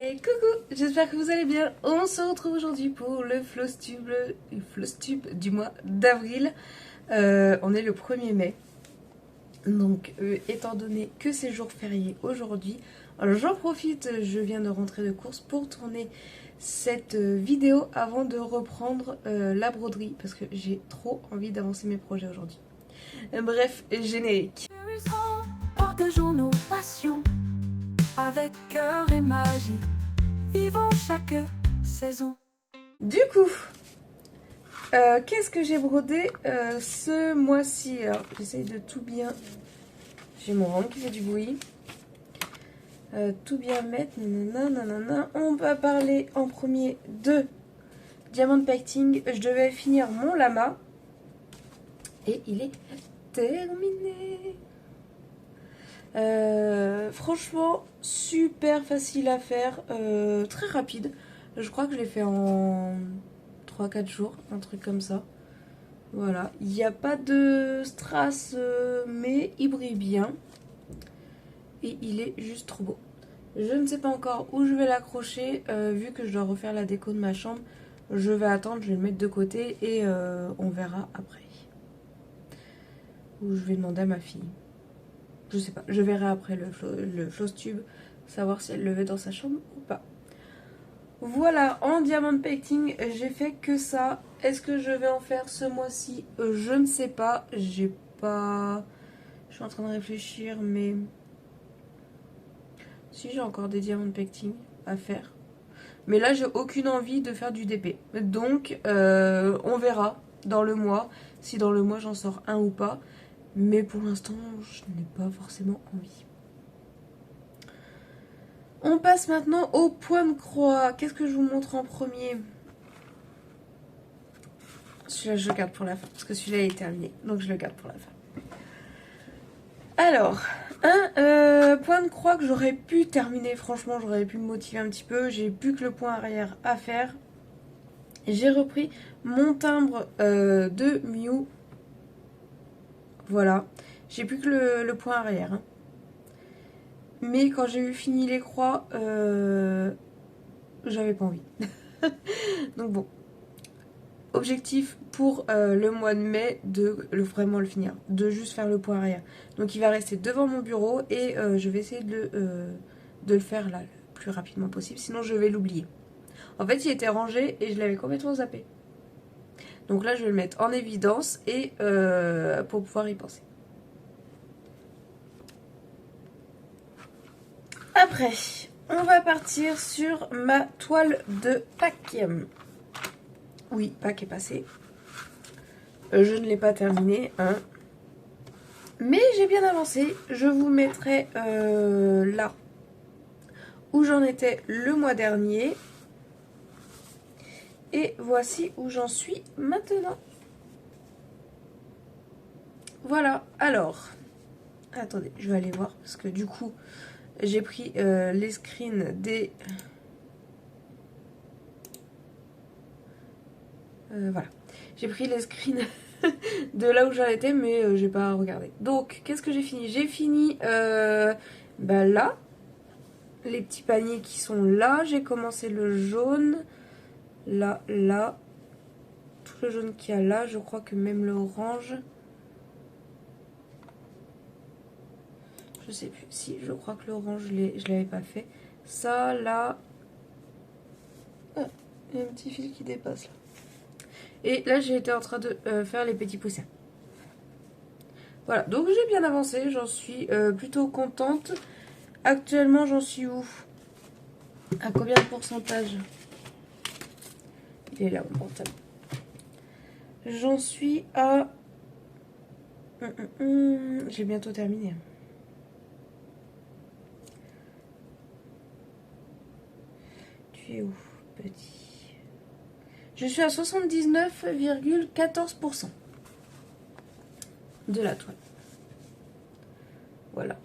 Et coucou, j'espère que vous allez bien. On se retrouve aujourd'hui pour le Flosstube du mois d'avril. On est le 1er mai. Donc, étant donné que c'est jour férié aujourd'hui, alors j'en profite, je viens de rentrer de course pour tourner cette vidéo avant de reprendre la broderie parce que j'ai trop envie d'avancer mes projets aujourd'hui. Bref, générique. Partageons nos passions avec cœur et magie. Vivons chaque saison. Du coup, qu'est-ce que j'ai brodé ce mois-ci? Alors, j'essaye de tout bien... J'ai mon ventre qui fait du bruit. Tout bien mettre. Nanana. On va parler en premier de Diamond Painting. Je devais finir mon lama. Et il est terminé. Franchement, super facile à faire. Très rapide. Je crois que je l'ai fait en 3-4 jours. Un truc comme ça. Voilà. Il n'y a pas de strass, mais il brille bien. Et il est juste trop beau. Je ne sais pas encore où je vais l'accrocher. Vu que je dois refaire la déco de ma chambre. Je vais attendre, je vais le mettre de côté. Et on verra après. Ou je vais demander à ma fille. Je sais pas, je verrai après le Flosstube, savoir si elle le veut dans sa chambre ou pas. Voilà, en Diamond Painting, j'ai fait que ça. Est-ce que je vais en faire ce mois-ci? Je ne sais pas, j'ai pas... Je suis en train de réfléchir, mais... Si, j'ai encore des Diamond Painting à faire. Mais là, j'ai aucune envie de faire du DP. Donc, on verra dans le mois, si dans le mois j'en sors un ou pas. Mais pour l'instant, je n'ai pas forcément envie. On passe maintenant au point de croix. Qu'est-ce que je vous montre en premier? Celui-là, je le garde pour la fin. Parce que celui-là est terminé. Donc, je le garde pour la fin. Alors, un point de croix que j'aurais pu terminer. Franchement, j'aurais pu me motiver un petit peu. J'ai plus que le point arrière à faire. J'ai repris mon timbre de Miu. Voilà. J'ai plus que le point arrière. Hein. Mais quand j'ai eu fini les croix, j'avais pas envie. Donc bon. Objectif pour le mois de mai de vraiment le finir. De juste faire le point arrière. Donc il va rester devant mon bureau et je vais essayer de le faire là le plus rapidement possible. Sinon je vais l'oublier. En fait il était rangé et je l'avais complètement zappé. Donc là je vais le mettre en évidence et pour pouvoir y penser. Après, on va partir sur ma toile de Pâques. Oui, Pâques est passé. Je ne l'ai pas terminé, hein. Mais j'ai bien avancé. Je vous mettrai là où j'en étais le mois dernier. Et voici où j'en suis maintenant. Voilà, alors. Attendez, je vais aller voir parce que du coup... J'ai pris les screens des... voilà. J'ai pris les screens de là où j'en étais, mais j'ai pas regardé. Donc, qu'est-ce que j'ai fini? J'ai fini là. Les petits paniers qui sont là. J'ai commencé le jaune. Là, là. Tout le jaune qu'il y a là. Je crois que même l'orange... Je sais plus. Si, je crois que l'orange, je l'avais pas fait. Ça, là... Ah, il y a un petit fil qui dépasse là. Et là, j'ai été en train de faire les petits poussins. Voilà, donc j'ai bien avancé. J'en suis plutôt contente. Actuellement, j'en suis où? À combien de pourcentage? Il est là, mon portable. J'en suis à... J'ai bientôt terminé. Tu es où, petit? Je suis à 79,14% de la toile. Voilà.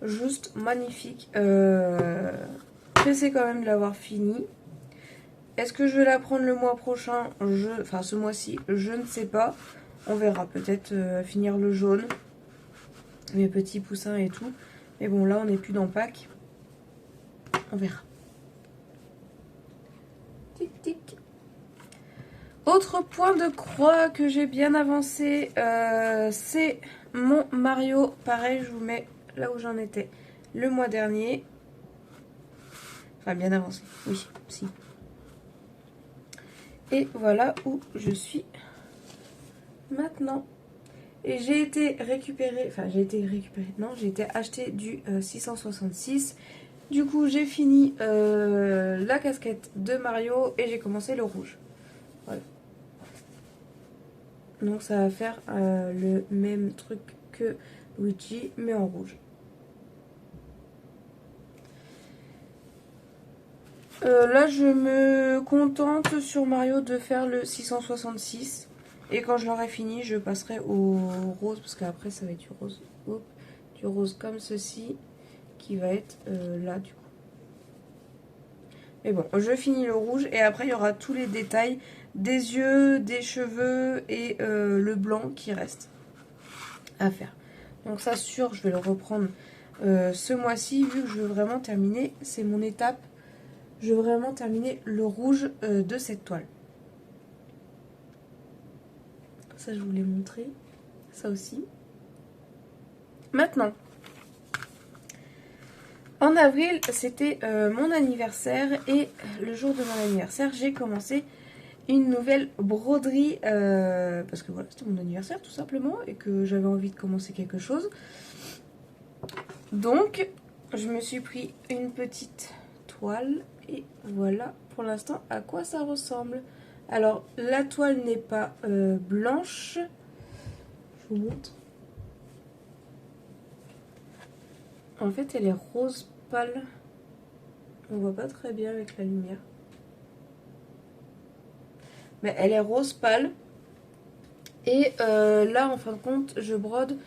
Juste magnifique. Pressée quand même de l'avoir fini. Est-ce que je vais la prendre le mois prochain? Enfin, ce mois-ci, je ne sais pas. On verra. Peut-être finir le jaune. mes petits poussins et tout. Mais bon, là, on n'est plus dans Pâques. On verra. Tic, tic. Autre point de croix que j'ai bien avancé, c'est mon Mario. Pareil, je vous mets là où j'en étais le mois dernier. Enfin, bien avancé, oui, si. Et voilà où je suis maintenant. Et j'ai été récupérer, non, j'ai été acheter du 666. Du coup, j'ai fini la casquette de Mario et j'ai commencé le rouge. Voilà. Donc ça va faire le même truc que Luigi, mais en rouge. Là, je me contente sur Mario de faire le 666. Et quand je l'aurai fini, je passerai au rose, parce qu'après ça va être du rose. Oups, du rose comme ceci, qui va être là du coup. Mais bon, je finis le rouge et après il y aura tous les détails des yeux, des cheveux et le blanc qui reste à faire. Donc ça sûr, je vais le reprendre ce mois-ci, vu que je veux vraiment terminer, c'est mon étape. Je veux vraiment terminer le rouge de cette toile. Ça, je vous l'ai montré. Ça aussi. Maintenant, en avril, c'était mon anniversaire. Et le jour de mon anniversaire, j'ai commencé une nouvelle broderie. Parce que voilà, c'était mon anniversaire tout simplement. Et que j'avais envie de commencer quelque chose. Donc, je me suis pris une petite toile. Et voilà pour l'instant à quoi ça ressemble. Alors, la toile n'est pas blanche. Je vous montre. En fait, elle est rose pâle. On voit pas très bien avec la lumière. Mais elle est rose pâle. Et là, en fin de compte, je brode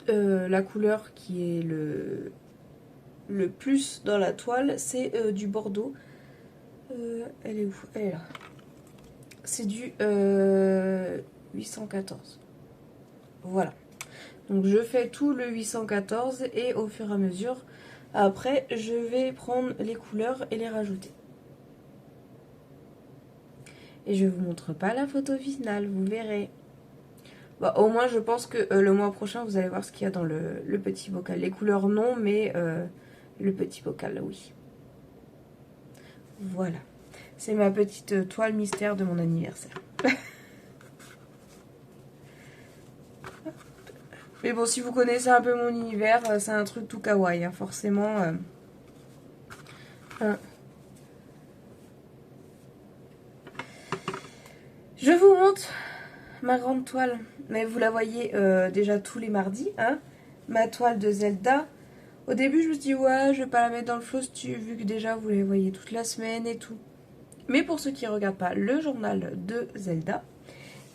la couleur qui est le plus dans la toile. C'est du bordeaux. Elle est où? Elle est là. C'est du 814. Voilà. Donc je fais tout le 814 et au fur et à mesure, après, je vais prendre les couleurs et les rajouter. Et je vous montre pas la photo finale, vous verrez. Bah, au moins, je pense que le mois prochain, vous allez voir ce qu'il y a dans le petit bocal. Les couleurs, non, mais le petit bocal, là, oui. Voilà. C'est ma petite toile mystère de mon anniversaire. Mais bon, si vous connaissez un peu mon univers, c'est un truc tout kawaii, hein, forcément. Je vous montre ma grande toile. Mais vous la voyez déjà tous les mardis, hein. Ma toile de Zelda. Au début, je me suis dit, ouais, je vais pas la mettre dans le flow vu que déjà vous les voyez toute la semaine et tout. Mais pour ceux qui ne regardent pas le journal de Zelda,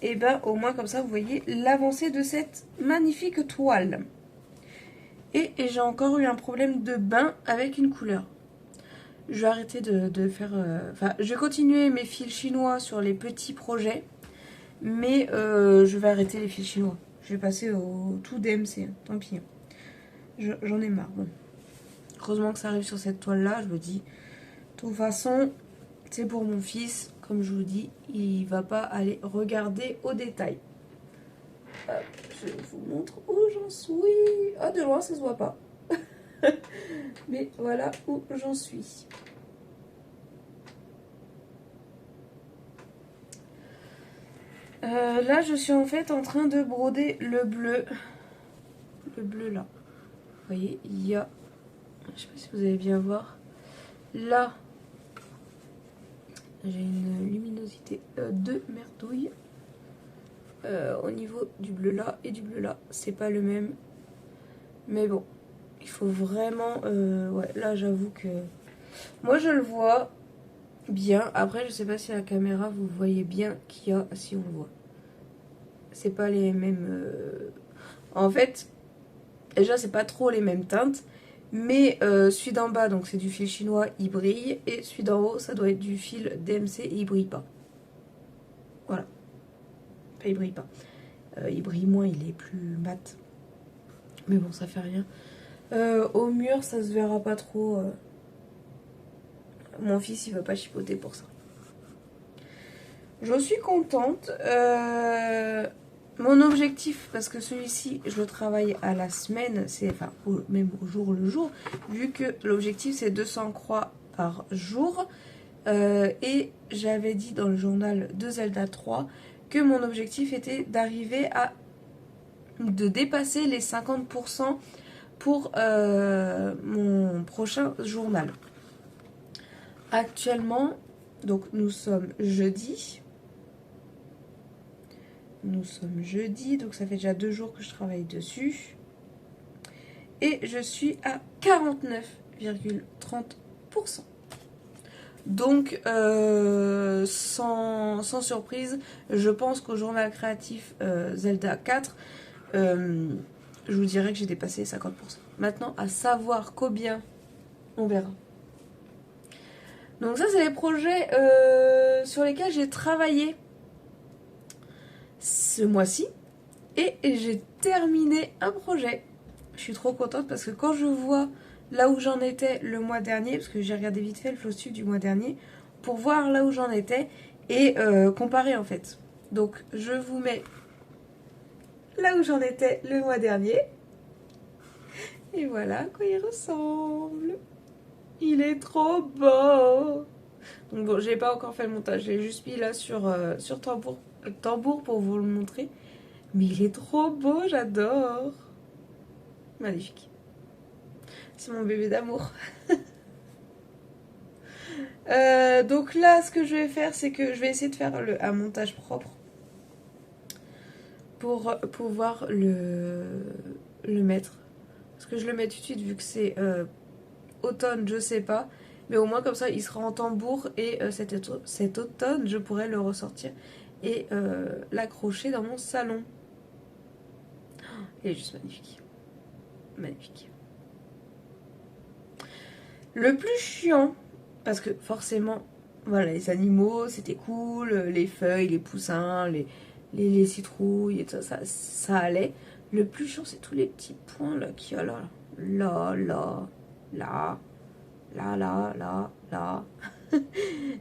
et ben au moins comme ça vous voyez l'avancée de cette magnifique toile. Et j'ai encore eu un problème de bain avec une couleur. Je vais arrêter de faire... Enfin, je vais continuer mes fils chinois sur les petits projets, mais je vais arrêter les fils chinois. Je vais passer au tout DMC, tant pis. J'en ai marre. Bon. Heureusement que ça arrive sur cette toile-là, je me dis. De toute façon, c'est pour mon fils. Comme je vous dis, il va pas aller regarder au détail. Hop, je vous montre où j'en suis. Ah, de loin, ça se voit pas. Mais voilà où j'en suis. Là, je suis en fait en train de broder le bleu. Le bleu là. Vous voyez, il y a... Je sais pas si vous allez bien voir. Là, j'ai une luminosité de merdouille. Au niveau du bleu là et du bleu là. C'est pas le même. Mais bon, il faut vraiment... ouais, là, j'avoue que... Moi, je le vois bien. Après, je sais pas si à la caméra, vous voyez bien qu'il y a... Si on le voit. C'est pas les mêmes... En fait, déjà, c'est pas trop les mêmes teintes. Mais celui d'en bas, donc c'est du fil chinois, il brille. Et celui d'en haut, ça doit être du fil DMC et il brille pas. Voilà. Enfin, il brille pas. Il brille moins, il est plus mat. Mais bon, ça fait rien. Au mur, ça se verra pas trop. Mon fils, il va pas chipoter pour ça. Je suis contente. Mon objectif, parce que celui-ci, je le travaille à la semaine, c'est enfin même au jour le jour, vu que l'objectif c'est 200 croix par jour. Et j'avais dit dans le journal de Zelda 3 que mon objectif était d'arriver à de dépasser les 50% pour mon prochain journal. Actuellement, donc nous sommes jeudi. Donc ça fait déjà 2 jours que je travaille dessus. Et je suis à 49,30%. Donc, sans surprise, je pense qu'au journal créatif Zelda 4, je vous dirais que j'ai dépassé les 50%. Maintenant, à savoir combien, on verra. Donc ça, c'est les projets sur lesquels j'ai travaillé ce mois-ci. Et j'ai terminé un projet. Je suis trop contente parce que quand je vois là où j'en étais le mois dernier, parce que j'ai regardé vite fait le flowstud du mois dernier, pour voir là où j'en étais et comparer en fait. Donc je vous mets là où j'en étais le mois dernier. Et voilà à quoi il ressemble. Il est trop beau. Donc bon, j'ai pas encore fait le montage, j'ai juste mis là sur tambour pour vous le montrer. Mais il est trop beau, j'adore. Magnifique. C'est mon bébé d'amour. Donc là, ce que je vais faire, c'est que je vais essayer de faire un montage propre pour pouvoir le mettre. Parce que je le mets tout de suite vu que c'est automne, je sais pas. Mais au moins comme ça, il sera en tambour et cet automne, je pourrai le ressortir et l'accrocher dans mon salon. Il est juste magnifique. Magnifique. Le plus chiant, parce que forcément, voilà, les animaux, c'était cool, les feuilles, les poussins, les citrouilles et tout ça, ça allait. Le plus chiant, c'est tous les petits points là qu'il y a là. Là.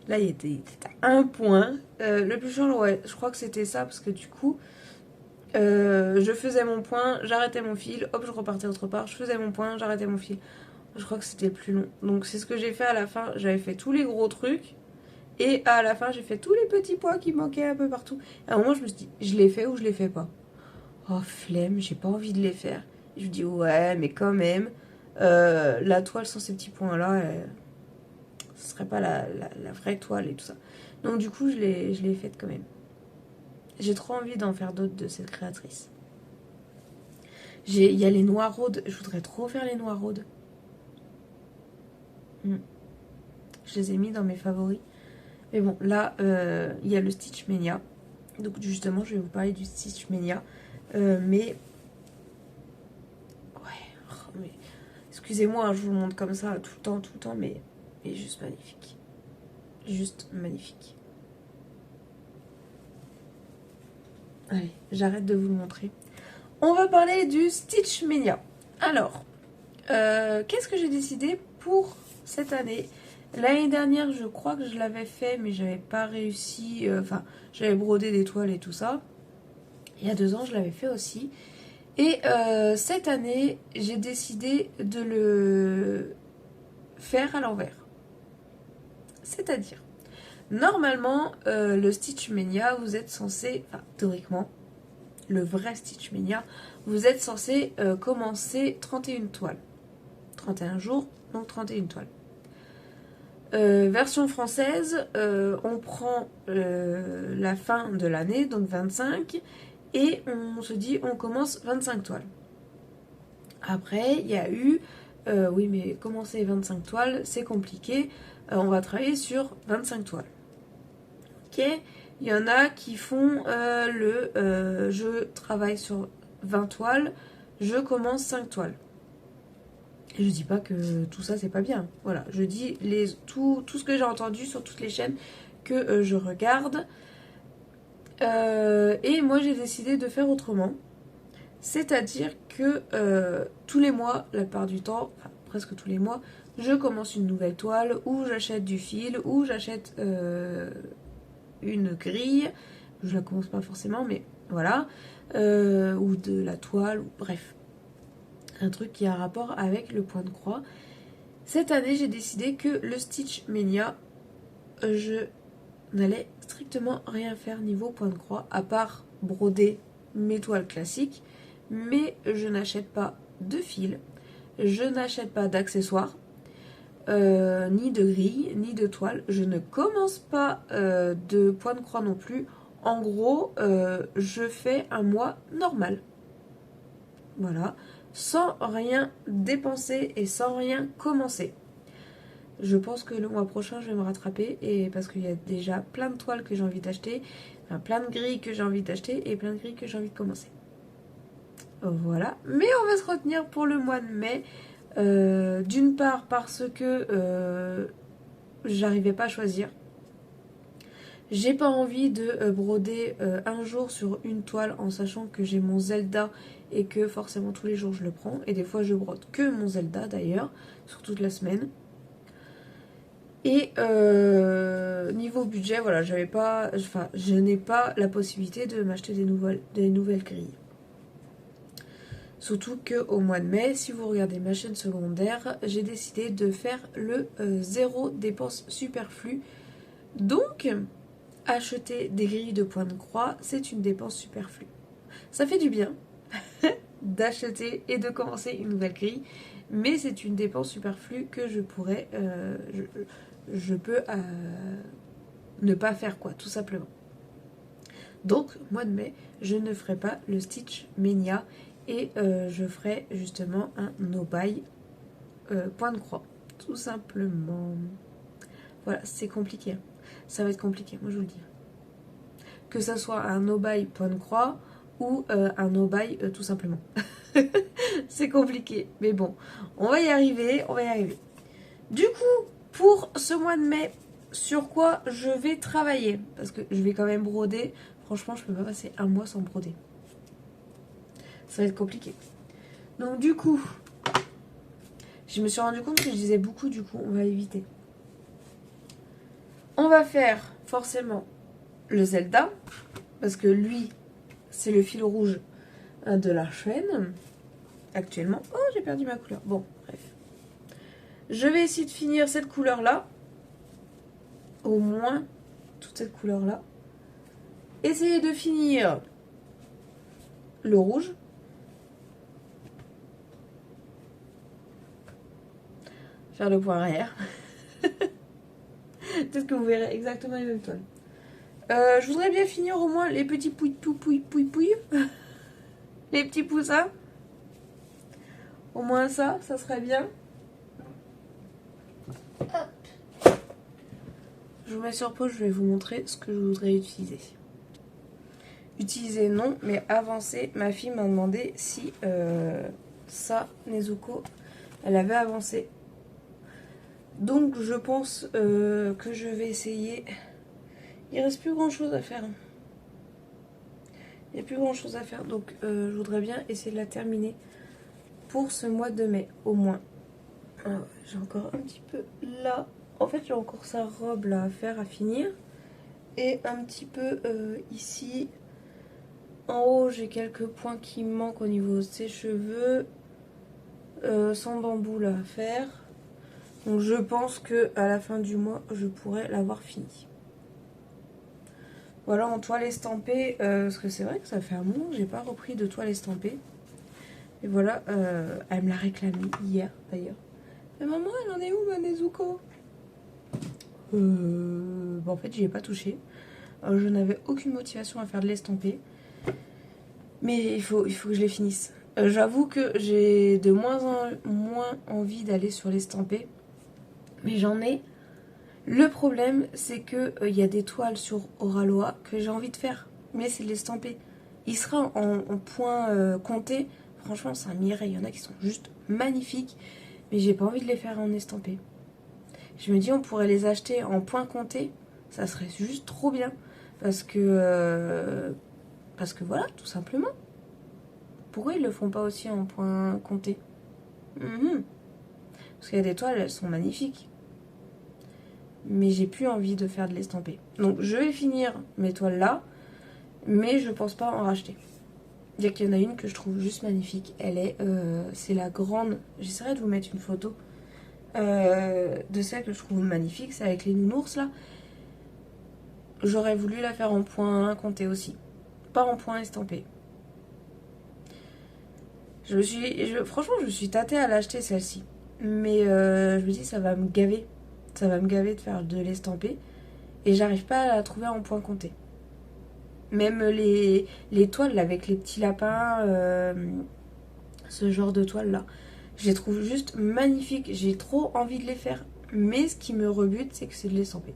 Là, il était à un point. Le plus chiant, ouais, je crois que c'était ça, parce que du coup, je faisais mon point, j'arrêtais mon fil, hop, je repartais autre part, je faisais mon point, j'arrêtais mon fil. Je crois que c'était le plus long. Donc c'est ce que j'ai fait à la fin. J'avais fait tous les gros trucs. Et à la fin, j'ai fait tous les petits points qui manquaient un peu partout. Et à un moment, je me suis dit, je les fais ou je les fais pas. Oh, flemme, j'ai pas envie de les faire. Et je me dis, ouais, mais quand même, la toile sans ces petits points-là, ce serait pas la vraie toile et tout ça. Donc du coup, je l'ai faite quand même. J'ai trop envie d'en faire d'autres de cette créatrice. Il y a les noiraudes. Je voudrais trop faire les noiraudes. Je les ai mis dans mes favoris. Mais bon, là, il y a le Stitch Mania. Donc justement, je vais vous parler du Stitch Mania. Mais... Ouais. Mais... Excusez-moi, je vous le montre comme ça tout le temps. Mais juste magnifique. Juste magnifique. Allez, j'arrête de vous le montrer. On va parler du Stitch Mania. Alors, qu'est-ce que j'ai décidé pour cette année ? L'année dernière, je crois que je l'avais fait, mais j'avais pas réussi. Enfin, j'avais brodé des toiles et tout ça. Il y a 2 ans, je l'avais fait aussi. Et cette année, j'ai décidé de le faire à l'envers. C'est-à-dire, normalement, le Stitch Mania, vous êtes censé, enfin, théoriquement, le vrai Stitch Mania, vous êtes censé commencer 31 toiles. 31 jours, donc 31 toiles. Version française, on prend la fin de l'année, donc 25, et on se dit on commence 25 toiles. Après, il y a eu, oui mais commencer 25 toiles, c'est compliqué, on va travailler sur 25 toiles. Ok, il y en a qui font je travaille sur 20 toiles, je commence 5 toiles. Et je dis pas que tout ça c'est pas bien. Voilà, je dis tout ce que j'ai entendu sur toutes les chaînes que je regarde. Et moi j'ai décidé de faire autrement. C'est-à-dire que tous les mois, la plupart du temps, enfin, presque tous les mois, je commence une nouvelle toile, ou j'achète du fil, ou j'achète une grille. Je la commence pas forcément, mais voilà. Ou de la toile, ou bref. Un truc qui a un rapport avec le point de croix. Cette année, j'ai décidé que le Stitch Mania, je n'allais strictement rien faire niveau point de croix, à part broder mes toiles classiques. Mais je n'achète pas de fil, je n'achète pas d'accessoires, ni de grille, ni de toile. Je ne commence pas de point de croix non plus. En gros, je fais un mois normal. Voilà. Sans rien dépenser et sans rien commencer. Je pense que le mois prochain, je vais me rattraper. Et parce qu'il y a déjà plein de toiles que j'ai envie d'acheter. Enfin, plein de grilles que j'ai envie d'acheter. Et plein de grilles que j'ai envie de commencer. Voilà. Mais on va se retenir pour le mois de mai. D'une part parce que j'arrivais pas à choisir. J'ai pas envie de broder un jour sur une toile en sachant que j'ai mon Zelda et que forcément tous les jours je le prends. Et des fois je brode que mon Zelda d'ailleurs, sur toute la semaine. Et niveau budget, voilà, je n'ai pas la possibilité de m'acheter des nouvelles grilles. Surtout qu'au mois de mai, si vous regardez ma chaîne secondaire, j'ai décidé de faire le zéro dépense superflue. Donc, acheter des grilles de point de croix, c'est une dépense superflue. Ça fait du bien d'acheter et de commencer une nouvelle grille, mais c'est une dépense superflue que je pourrais, je peux ne pas faire quoi, tout simplement. Donc, mois de mai, je ne ferai pas le Stitch Mania et je ferai justement un no-buy point de croix, tout simplement. Voilà, c'est compliqué. Hein. Ça va être compliqué, moi je vous le dis. Que ça soit un no-buy point de croix ou un no-buy tout simplement. C'est compliqué, mais bon, on va y arriver, on va y arriver. Du coup, pour ce mois de mai, sur quoi je vais travailler? Parce que je vais quand même broder. Franchement, je peux pas passer un mois sans broder. Ça va être compliqué. Donc du coup, je me suis rendu compte que je disais beaucoup, du coup, on va éviter. On va faire forcément le Zelda, parce que lui, c'est le fil rouge de la chaîne, actuellement. Oh, j'ai perdu ma couleur. Bon, bref. Je vais essayer de finir cette couleur-là. Au moins, toute cette couleur-là. Essayer de finir le rouge. Faire le point arrière. Peut-être que vous verrez exactement les mêmes toiles. Je voudrais bien finir au moins les petits pouilles. Les petits poussins. Au moins ça serait bien. Hop. Je vous mets sur pause, je vais vous montrer ce que je voudrais utiliser. Utiliser non, mais avancer. Ma fille m'a demandé si ça, Nezuko, elle avait avancé. Donc je pense que je vais essayer. Il reste plus grand chose à faire. Il n'y a plus grand chose à faire. Donc je voudrais bien essayer de la terminer pour ce mois de mai au moins. J'ai encore un petit peu là. En fait j'ai encore sa robe là à faire, à finir. Et un petit peu ici. En haut j'ai quelques points qui manquent au niveau de ses cheveux. Sans bambou là à faire. Donc je pense que à la fin du mois, je pourrais l'avoir fini. Voilà, en toile estampée, parce que c'est vrai que ça fait un moment que j'ai pas repris de toile estampée. Et voilà, elle me l'a réclamé hier d'ailleurs. Mais maman, elle en est où ma Nezuko? Bon, en fait, j'y ai pas touché. Je n'avais aucune motivation à faire de l'estampée. Mais il faut que je les finisse. J'avoue que j'ai de moins en moins envie d'aller sur l'estampée. Mais j'en ai. Le problème, c'est que y a des toiles sur Oralois que j'ai envie de faire. Mais c'est de l'estamper. Il sera en point compté. Franchement, c'est un mireille. Il y en a qui sont juste magnifiques. Mais j'ai pas envie de les faire en estampé. Je me dis, on pourrait les acheter en point compté. Ça serait juste trop bien. Parce que voilà, tout simplement. Pourquoi ils le font pas aussi en point compté? Parce qu'il y a des toiles, elles sont magnifiques. Mais j'ai plus envie de faire de l'estampé. Donc je vais finir mes toiles là, mais je pense pas en racheter. Il y en a une que je trouve juste magnifique. Elle est, c'est la grande. J'essaierai de vous mettre une photo de celle que je trouve magnifique. C'est avec les nounours là. J'aurais voulu la faire en point compté aussi, pas en point estampé. Franchement, je me suis tâtée à l'acheter celle-ci, mais je me dis ça va me gaver. Ça va me gaver de faire de l'estampé et j'arrive pas à la trouver en point compté. Même les toiles là, avec les petits lapins, ce genre de toiles là, je les trouve juste magnifiques. J'ai trop envie de les faire, mais ce qui me rebute, c'est que c'est de l'estamper.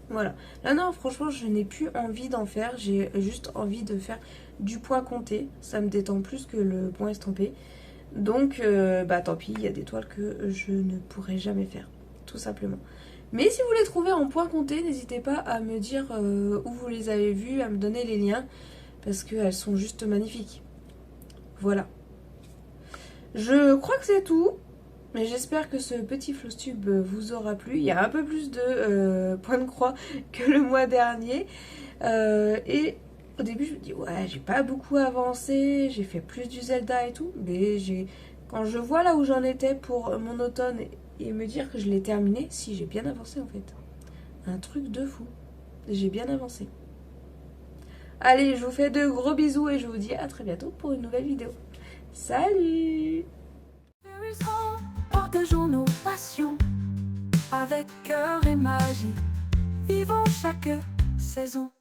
Voilà. Là non, franchement, je n'ai plus envie d'en faire. J'ai juste envie de faire du point compté. Ça me détend plus que le point estampé. Donc, bah tant pis, il y a des toiles que je ne pourrai jamais faire, tout simplement. Mais si vous les trouvez en point compté, n'hésitez pas à me dire où vous les avez vues, à me donner les liens, parce qu'elles sont juste magnifiques. Voilà. Je crois que c'est tout. Mais j'espère que ce petit floss tube vous aura plu. Il y a un peu plus de points de croix que le mois dernier. Et au début, je me dis, ouais, j'ai pas beaucoup avancé. J'ai fait plus du Zelda et tout. Mais quand je vois là où j'en étais pour mon automne et me dire que je l'ai terminé, si j'ai bien avancé en fait. Un truc de fou. J'ai bien avancé. Allez, je vous fais de gros bisous et je vous dis à très bientôt pour une nouvelle vidéo. Salut! Partageons nos passions avec cœur et magie. Vivons chaque saison.